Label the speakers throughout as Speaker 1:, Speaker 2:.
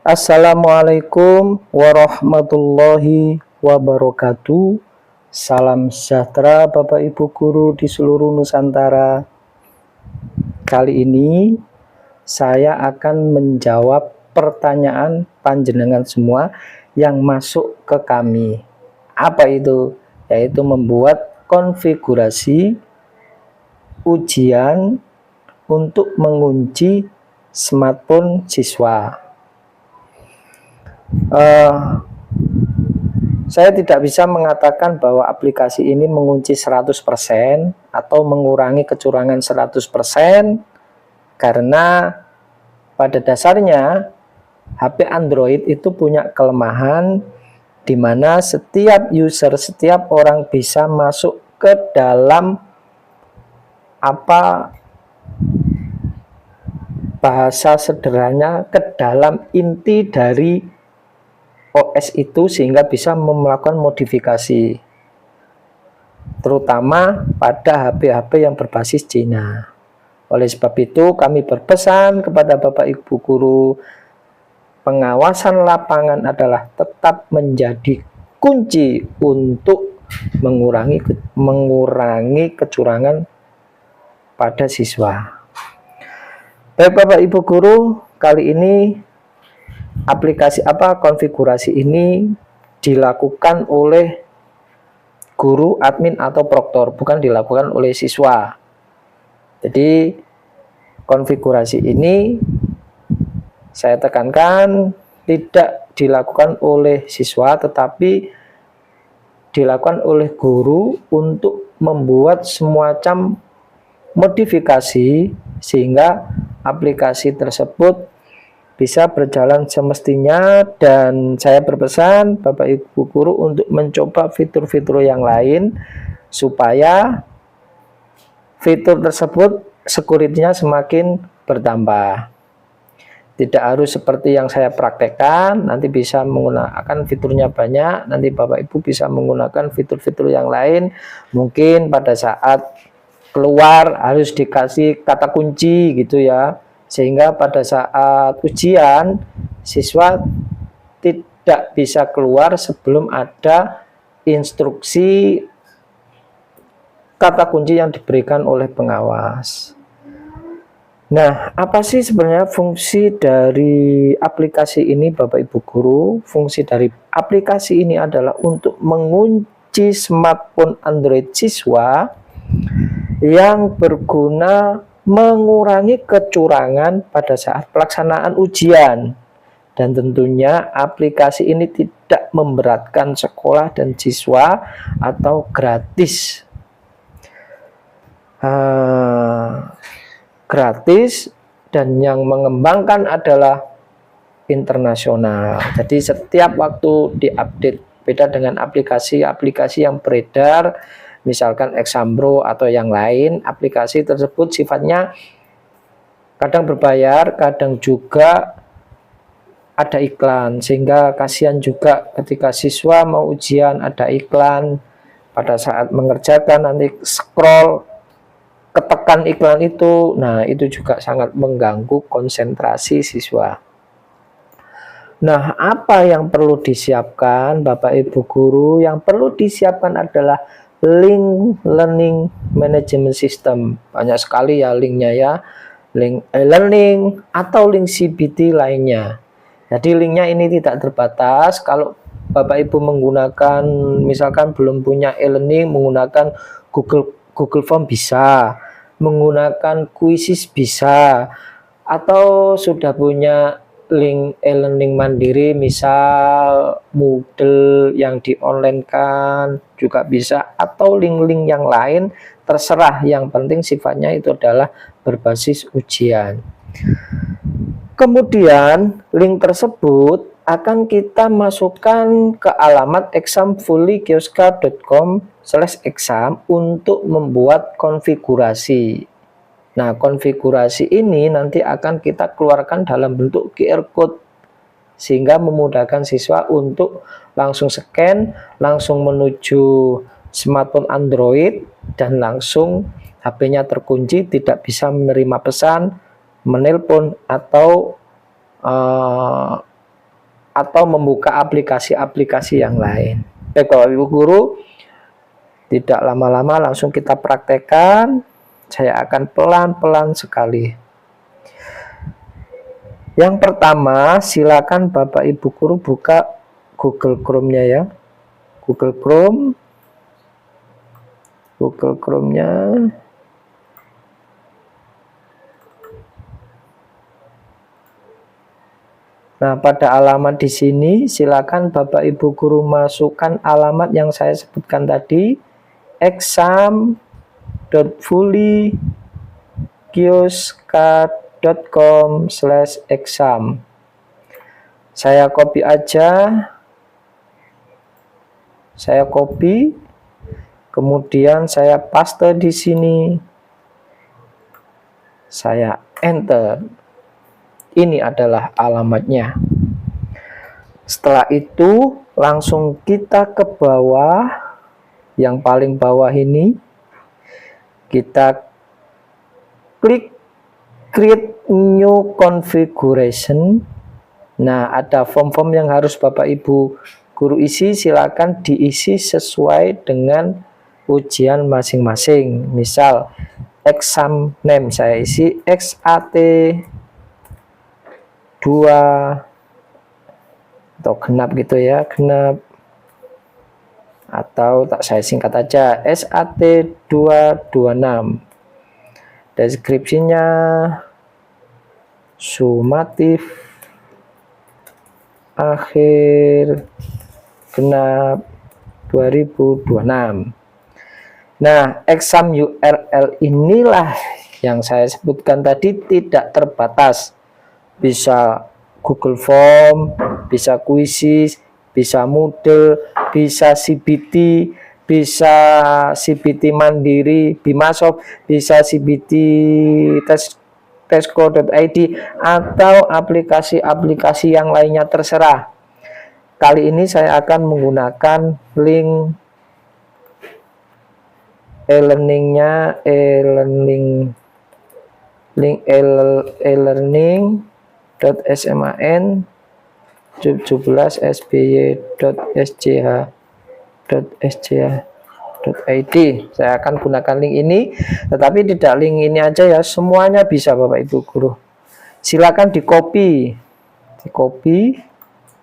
Speaker 1: Assalamualaikum warahmatullahi wabarakatuh. Salam sejahtera Bapak Ibu guru di seluruh Nusantara. Kali ini saya akan menjawab pertanyaan panjenengan semua yang masuk ke kami. Apa itu? Yaitu membuat konfigurasi ujian untuk mengunci smartphone siswa. Saya tidak bisa mengatakan bahwa aplikasi ini mengunci 100% atau mengurangi kecurangan 100% karena pada dasarnya HP Android itu punya kelemahan di mana setiap user, setiap orang bisa masuk ke dalam bahasa sederhananya, ke dalam inti dari OS itu sehingga bisa melakukan modifikasi, terutama pada HP-HP yang berbasis Cina. Oleh sebab itu kami berpesan kepada Bapak Ibu guru, pengawasan lapangan adalah tetap menjadi kunci untuk mengurangi kecurangan pada siswa. Baik Bapak Ibu guru, kali ini konfigurasi ini dilakukan oleh guru, admin atau proktor, bukan dilakukan oleh siswa. Jadi konfigurasi ini saya tekankan tidak dilakukan oleh siswa, tetapi dilakukan oleh guru untuk membuat semacam modifikasi sehingga aplikasi tersebut bisa berjalan semestinya. Dan saya berpesan Bapak Ibu guru untuk mencoba fitur-fitur yang lain supaya fitur tersebut security-nya semakin bertambah. Tidak harus seperti yang saya praktekkan, nanti bisa menggunakan fiturnya banyak, nanti Bapak Ibu bisa menggunakan fitur-fitur yang lain. Mungkin pada saat keluar harus dikasih kata kunci gitu ya, sehingga pada saat ujian siswa tidak bisa keluar sebelum ada instruksi kata kunci yang diberikan oleh pengawas. Nah, apa sih sebenarnya fungsi dari aplikasi ini Bapak Ibu guru? Fungsi dari aplikasi ini adalah untuk mengunci smartphone Android siswa yang berguna mengurangi kecurangan pada saat pelaksanaan ujian. Dan tentunya aplikasi ini tidak memberatkan sekolah dan siswa atau gratis. Gratis dan yang mengembangkan adalah internasional. Jadi setiap waktu diupdate, beda dengan aplikasi-aplikasi yang beredar misalkan Exambro atau yang lain. Aplikasi tersebut sifatnya kadang berbayar, kadang juga ada iklan, sehingga kasihan juga ketika siswa mau ujian ada iklan, pada saat mengerjakan nanti scroll ketekan iklan itu. Nah, itu juga sangat mengganggu konsentrasi siswa. Nah, apa yang perlu disiapkan Bapak Ibu guru? Yang perlu disiapkan adalah link learning management system. Banyak sekali ya linknya ya, link e-learning atau link CBT lainnya. Jadi linknya ini tidak terbatas. Kalau Bapak Ibu menggunakan, misalkan belum punya e-learning, menggunakan Google Form bisa, menggunakan Quizzes bisa, atau sudah punya link e-learning mandiri, misal Moodle yang di-online-kan juga bisa, atau link-link yang lain, terserah. Yang penting sifatnya itu adalah berbasis ujian. Kemudian link tersebut akan kita masukkan ke alamat examfullykioska.com/exam untuk membuat konfigurasi. Nah, konfigurasi ini nanti akan kita keluarkan dalam bentuk QR code sehingga memudahkan siswa untuk langsung scan, langsung menuju smartphone Android dan langsung HP-nya terkunci, tidak bisa menerima pesan, menelpon atau atau membuka aplikasi-aplikasi yang lain. Bapak Ibu Guru, tidak lama-lama langsung kita praktekkan. Saya akan pelan-pelan sekali. Yang pertama, silakan Bapak Ibu Guru buka Google Chrome-nya ya. Google Chrome-nya. Nah, pada alamat di sini silakan Bapak Ibu Guru masukkan alamat yang saya sebutkan tadi, exam.fully.kioska.com/exam. Saya copy aja. Saya copy, kemudian saya paste di sini. Saya enter. Ini adalah alamatnya. Setelah itu langsung kita ke bawah, yang paling bawah ini kita klik create new configuration. Nah, ada form-form yang harus Bapak Ibu Guru isi, silakan diisi sesuai dengan ujian masing-masing. Misal exam name saya isi XAT 2 atau genap gitu ya, genap, atau tak saya singkat aja SAT 226. Deskripsinya sumatif akhir genap 2026. Nah, exam URL inilah yang saya sebutkan tadi, tidak terbatas. Bisa Google Form, bisa Quizzes, bisa Moodle, bisa CBT, bisa CBT Mandiri, Bimasoft, bisa CBT Tesco.id, atau aplikasi-aplikasi yang lainnya, terserah. Kali ini saya akan menggunakan link e-learningnya, e-learning.sman 17sby.sch.id. Saya akan gunakan link ini, tetapi tidak link ini aja ya, semuanya bisa Bapak Ibu Guru. Silakan di copy,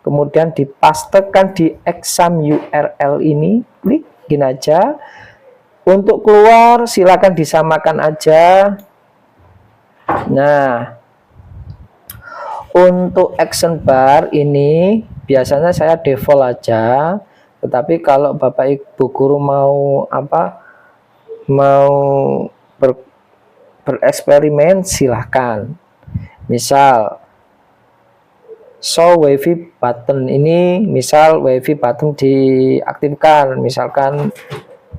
Speaker 1: kemudian dipastekan di exam URL ini, klikin aja. Untuk keluar silakan disamakan aja. Nah, untuk action bar ini biasanya saya default aja, tetapi kalau Bapak Ibu Guru mau bereksperimen, silahkan. Misal show wifi button ini, misal wifi button diaktifkan, misalkan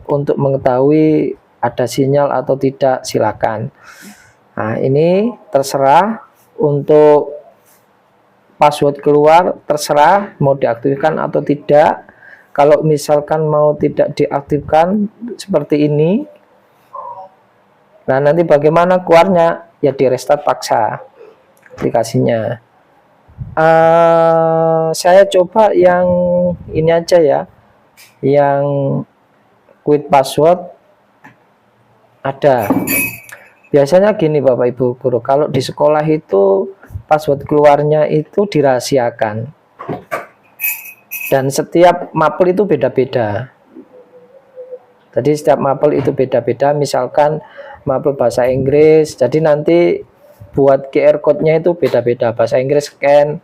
Speaker 1: untuk mengetahui ada sinyal atau tidak, silakan. Nah, ini terserah. Untuk password keluar terserah mau diaktifkan atau tidak. Kalau misalkan mau tidak diaktifkan seperti ini, nah nanti bagaimana keluarnya? Ya di restart paksa aplikasinya. Saya coba yang ini aja ya, yang quit password. Ada biasanya gini Bapak Ibu Guru, kalau di sekolah itu password keluarnya itu dirahasiakan, dan setiap mapel itu beda-beda. Jadi setiap mapel itu beda-beda. Misalkan mapel bahasa Inggris, jadi nanti buat QR code-nya itu beda-beda. Bahasa Inggris scan,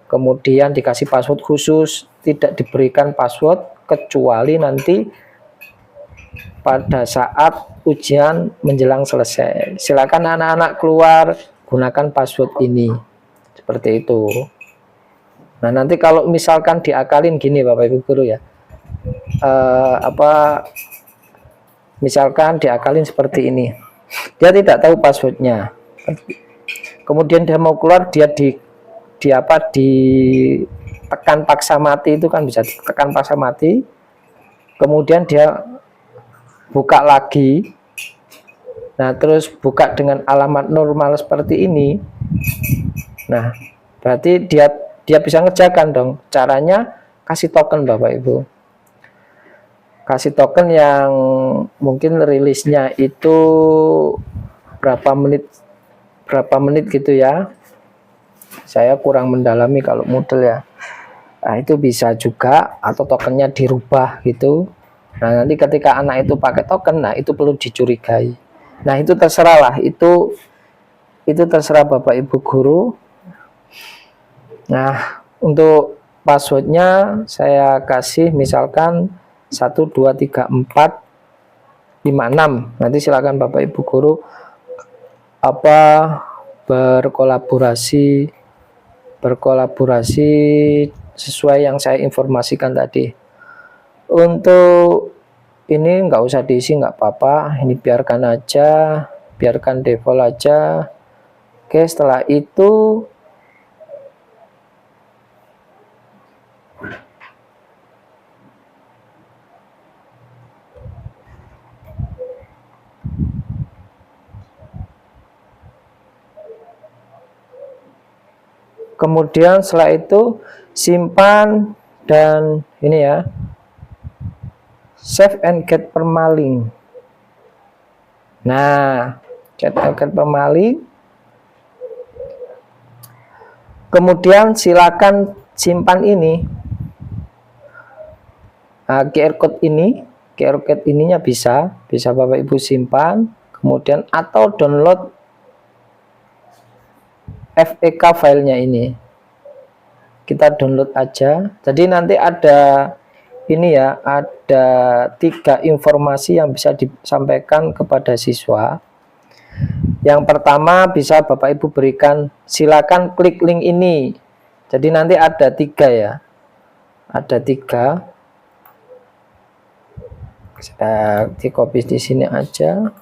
Speaker 1: kemudian dikasih password khusus, tidak diberikan password kecuali nanti pada saat ujian menjelang selesai. Silakan anak-anak keluar, gunakan password ini. Seperti itu. Nah, nanti kalau misalkan diakalin gini Bapak Ibu Guru ya. Misalkan diakalin seperti ini. Dia tidak tahu passwordnya. Kemudian dia mau keluar, dia ditekan paksa mati, itu kan bisa ditekan paksa mati. Kemudian dia buka lagi. Nah, terus buka dengan alamat normal seperti ini. Nah, berarti dia dia bisa ngerjakan dong. Caranya kasih token Bapak Ibu. Kasih token yang mungkin rilisnya itu berapa menit gitu ya. Saya kurang mendalami kalau model ya. Nah, itu bisa juga, atau tokennya dirubah gitu. Nah, nanti ketika anak itu pakai token, nah itu perlu dicurigai. Nah, itu terserah lah, itu terserah Bapak Ibu guru. Nah, untuk passwordnya saya kasih misalkan 1 2 3 4 5 6. Nanti silakan Bapak Ibu guru berkolaborasi sesuai yang saya informasikan tadi. Untuk ini nggak usah diisi, nggak apa-apa, ini biarkan aja, biarkan default aja. Oke, setelah itu kemudian setelah itu simpan dan ini ya, save and get permalink. Nah, get permalink. Kemudian silakan simpan ini. Nah, QR code ininya bisa Bapak Ibu simpan, kemudian atau download FEK filenya ini. Kita download aja. Jadi nanti ada ini ya, ada 3 informasi yang bisa disampaikan kepada siswa. Yang pertama bisa Bapak Ibu berikan, silakan klik link ini. Jadi nanti ada 3 ya. Ada 3. Saya di copy di sini aja.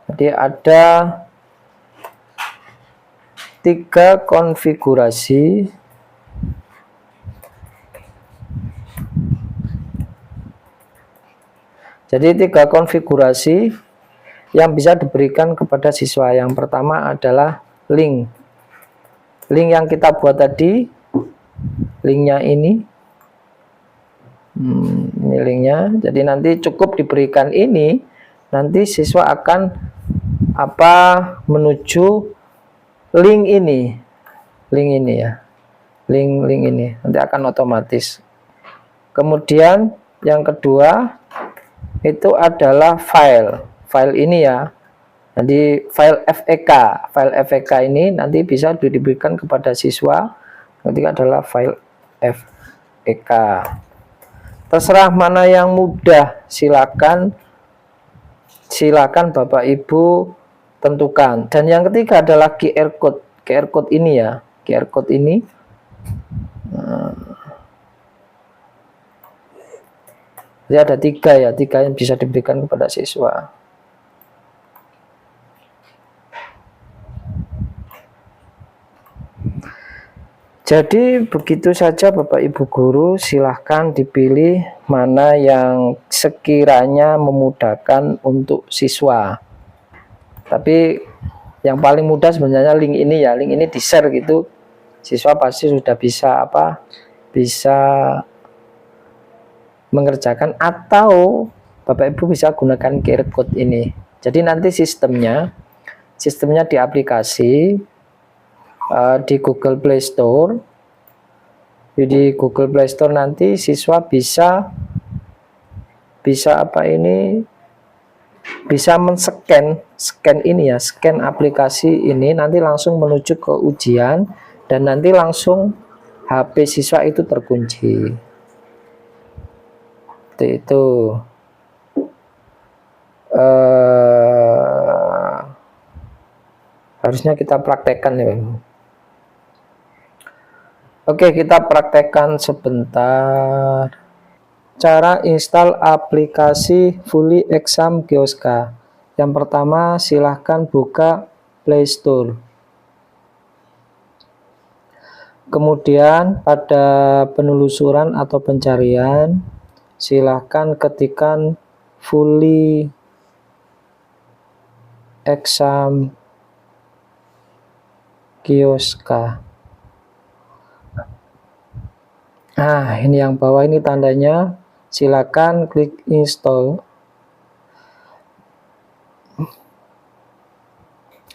Speaker 1: Jadi ada 3 konfigurasi. Jadi 3 konfigurasi yang bisa diberikan kepada siswa. Yang pertama adalah link yang kita buat tadi, linknya ini. Ini linknya. Jadi nanti cukup diberikan ini, nanti siswa akan menuju link ini ya, link ini nanti akan otomatis. Kemudian yang kedua itu adalah file ini ya. Nanti file FEK ini nanti bisa diberikan kepada siswa. Nanti adalah file FEK. Terserah mana yang mudah, silakan Bapak Ibu tentukan. Dan yang ketiga adalah QR code ini ya, QR code ini. Jadi ada 3 yang bisa diberikan kepada siswa. Jadi begitu saja Bapak Ibu guru, silahkan dipilih mana yang sekiranya memudahkan untuk siswa. Tapi yang paling mudah sebenarnya link ini ya, link ini di-share gitu. Siswa pasti sudah bisa bisa mengerjakan, atau Bapak Ibu bisa gunakan QR code ini. Jadi nanti sistemnya di aplikasi di Google Play Store. Di Google Play Store nanti siswa bisa men-scan ini ya, scan aplikasi ini, nanti langsung menuju ke ujian, dan nanti langsung HP siswa itu terkunci. Itu harusnya kita praktekkan ya. Oke, kita praktekkan sebentar. Cara install aplikasi Fully Exam Kioska. Yang pertama, silahkan buka Play Store. Kemudian pada penelusuran atau pencarian, silahkan ketikkan Fully Exam Kioska. Nah, ini yang bawah ini tandanya. Silakan klik install.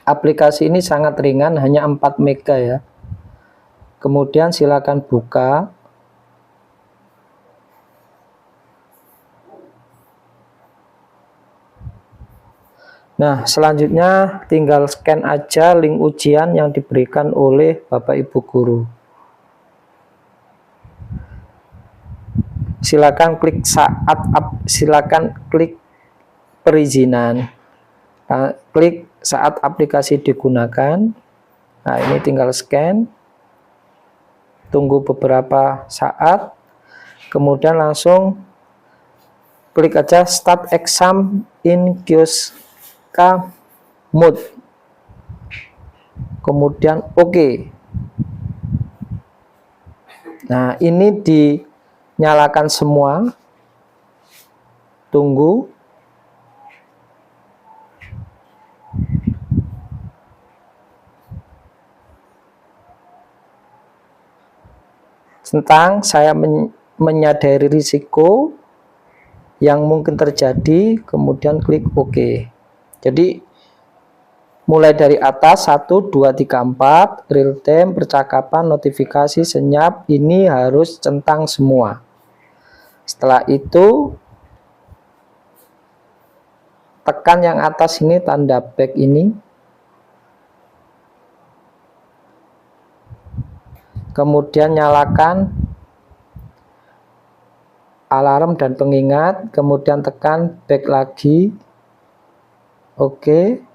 Speaker 1: Aplikasi ini sangat ringan, hanya 4 MB ya. Kemudian silakan buka. Nah, selanjutnya tinggal scan aja link ujian yang diberikan oleh Bapak Ibu guru. Silakan klik perizinan. Nah, klik saat aplikasi digunakan. Nah, ini tinggal scan. Tunggu beberapa saat. Kemudian langsung klik aja start exam in Kioska mode. Kemudian oke. Nah, ini dinyalakan semua. Tunggu. Tentang saya menyadari risiko yang mungkin terjadi, kemudian klik OK. Jadi mulai dari atas 1, 2, 3, 4 real time, percakapan, notifikasi, senyap, ini harus centang semua. Setelah itu tekan yang atas ini, tanda back ini. Kemudian nyalakan alarm dan pengingat, kemudian tekan back lagi. Oke.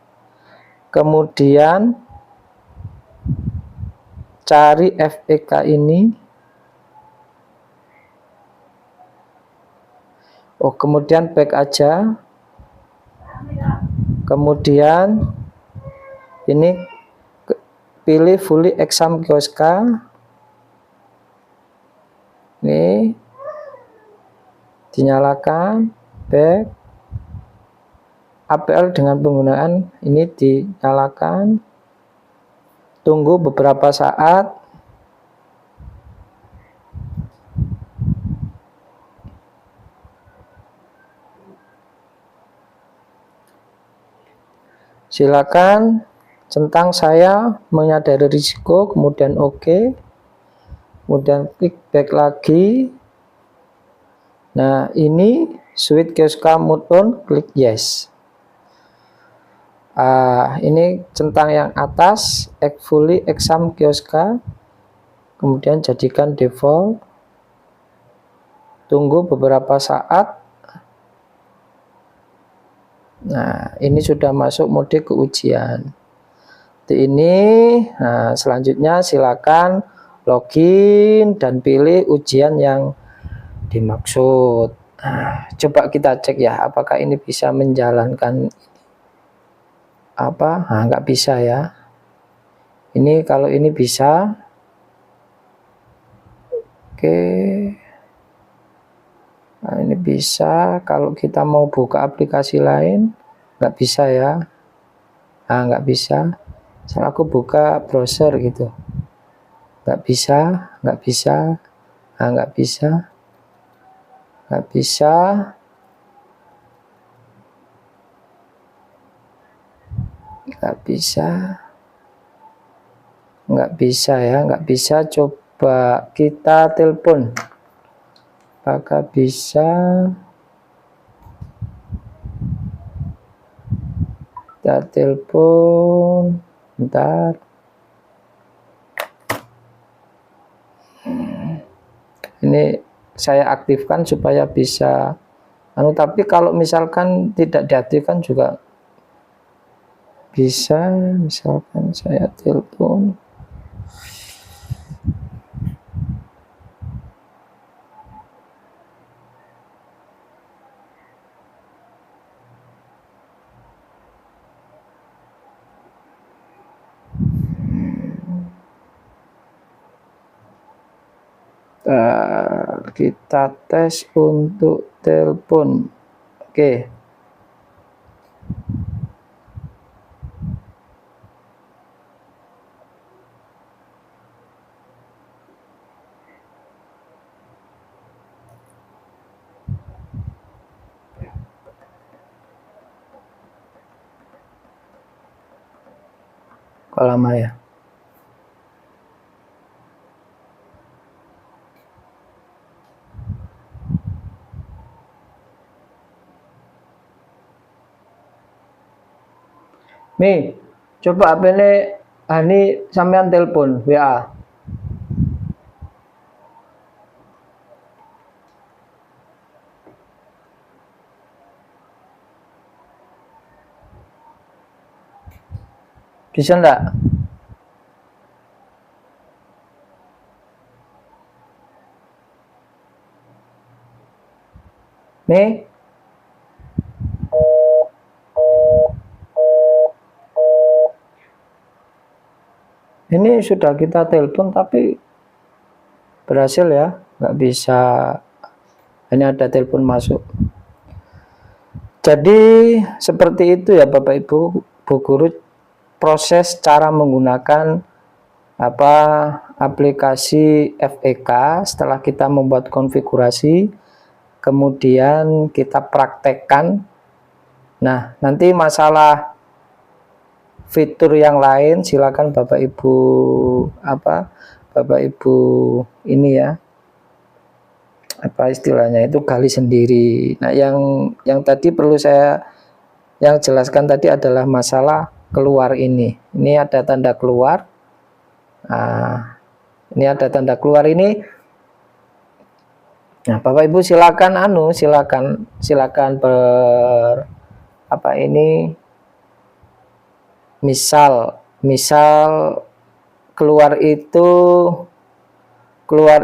Speaker 1: Kemudian cari FPK ini. Oh, kemudian back aja. Kemudian ini pilih fully exam Kioska. Ini dinyalakan, back. APL dengan penggunaan ini dinyalakan. Tunggu beberapa saat. Silakan centang saya menyadari risiko, kemudian oke. Kemudian klik back lagi. Nah, ini switch Kioska mode on, klik yes. Ini centang yang atas, fully exam Kioska. Kemudian jadikan default. Tunggu beberapa saat. Nah, ini sudah masuk mode keujian. Ini, nah, selanjutnya silakan login dan pilih ujian yang dimaksud. Nah, coba kita cek ya, apakah ini bisa menjalankan apa? Nah, nggak bisa ya. Ini kalau ini bisa. Oke. Nah, ini bisa. Kalau kita mau buka aplikasi lain, nggak bisa ya. Nah, nggak bisa. Misalnya aku buka browser gitu. Nggak bisa, nggak bisa. Nah, nggak bisa. Nggak bisa. Nggak bisa. Nggak bisa ya, nggak bisa. Coba kita telepon. Apakah bisa? Kita telepon. Bentar. Ini saya aktifkan supaya bisa. Tapi kalau misalkan tidak diaktifkan juga bisa. Misalkan saya telepon. Kita tes untuk telepon. Oke. Kok lama ya? Nih, coba HP ini Hani sampean telepon WA. Bisa enggak? Nih. Ini sudah kita telepon tapi berhasil ya, nggak bisa. Ini ada telepon masuk. Jadi seperti itu ya Bapak Ibu, Bu Guru, proses cara menggunakan aplikasi FEK setelah kita membuat konfigurasi, kemudian kita praktekkan. Nah, nanti masalah fitur yang lain silakan Bapak Ibu Bapak Ibu ini ya, apa istilahnya itu, gali sendiri. Nah, yang tadi perlu saya jelaskan tadi adalah masalah keluar ini. Ini ada tanda keluar. Nah, ini ada tanda keluar ini. Nah, Bapak Ibu silakan silakan misal keluar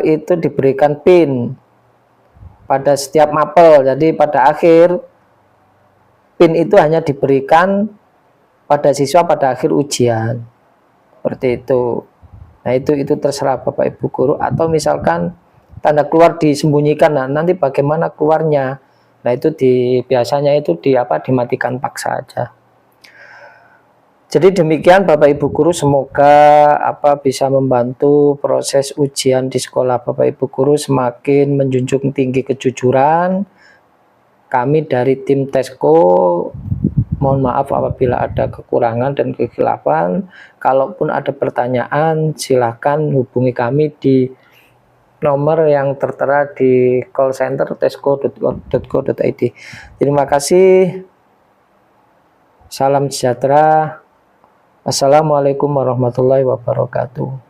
Speaker 1: itu diberikan PIN pada setiap mapel. Jadi pada akhir PIN itu hanya diberikan pada siswa pada akhir ujian. Seperti itu. Nah, itu terserah Bapak Ibu guru. Atau misalkan tanda keluar disembunyikan, nah nanti bagaimana keluarnya? Nah, itu biasanya itu dimatikan paksa aja. Jadi demikian Bapak Ibu guru, semoga bisa membantu proses ujian di sekolah Bapak Ibu guru semakin menjunjung tinggi kejujuran. Kami dari tim Tesko mohon maaf apabila ada kekurangan dan kekhilafan. Kalaupun ada pertanyaan, silakan hubungi kami di nomor yang tertera di call center tesko.co.id. Terima kasih. Salam sejahtera. Assalamualaikum warahmatullahi wabarakatuh.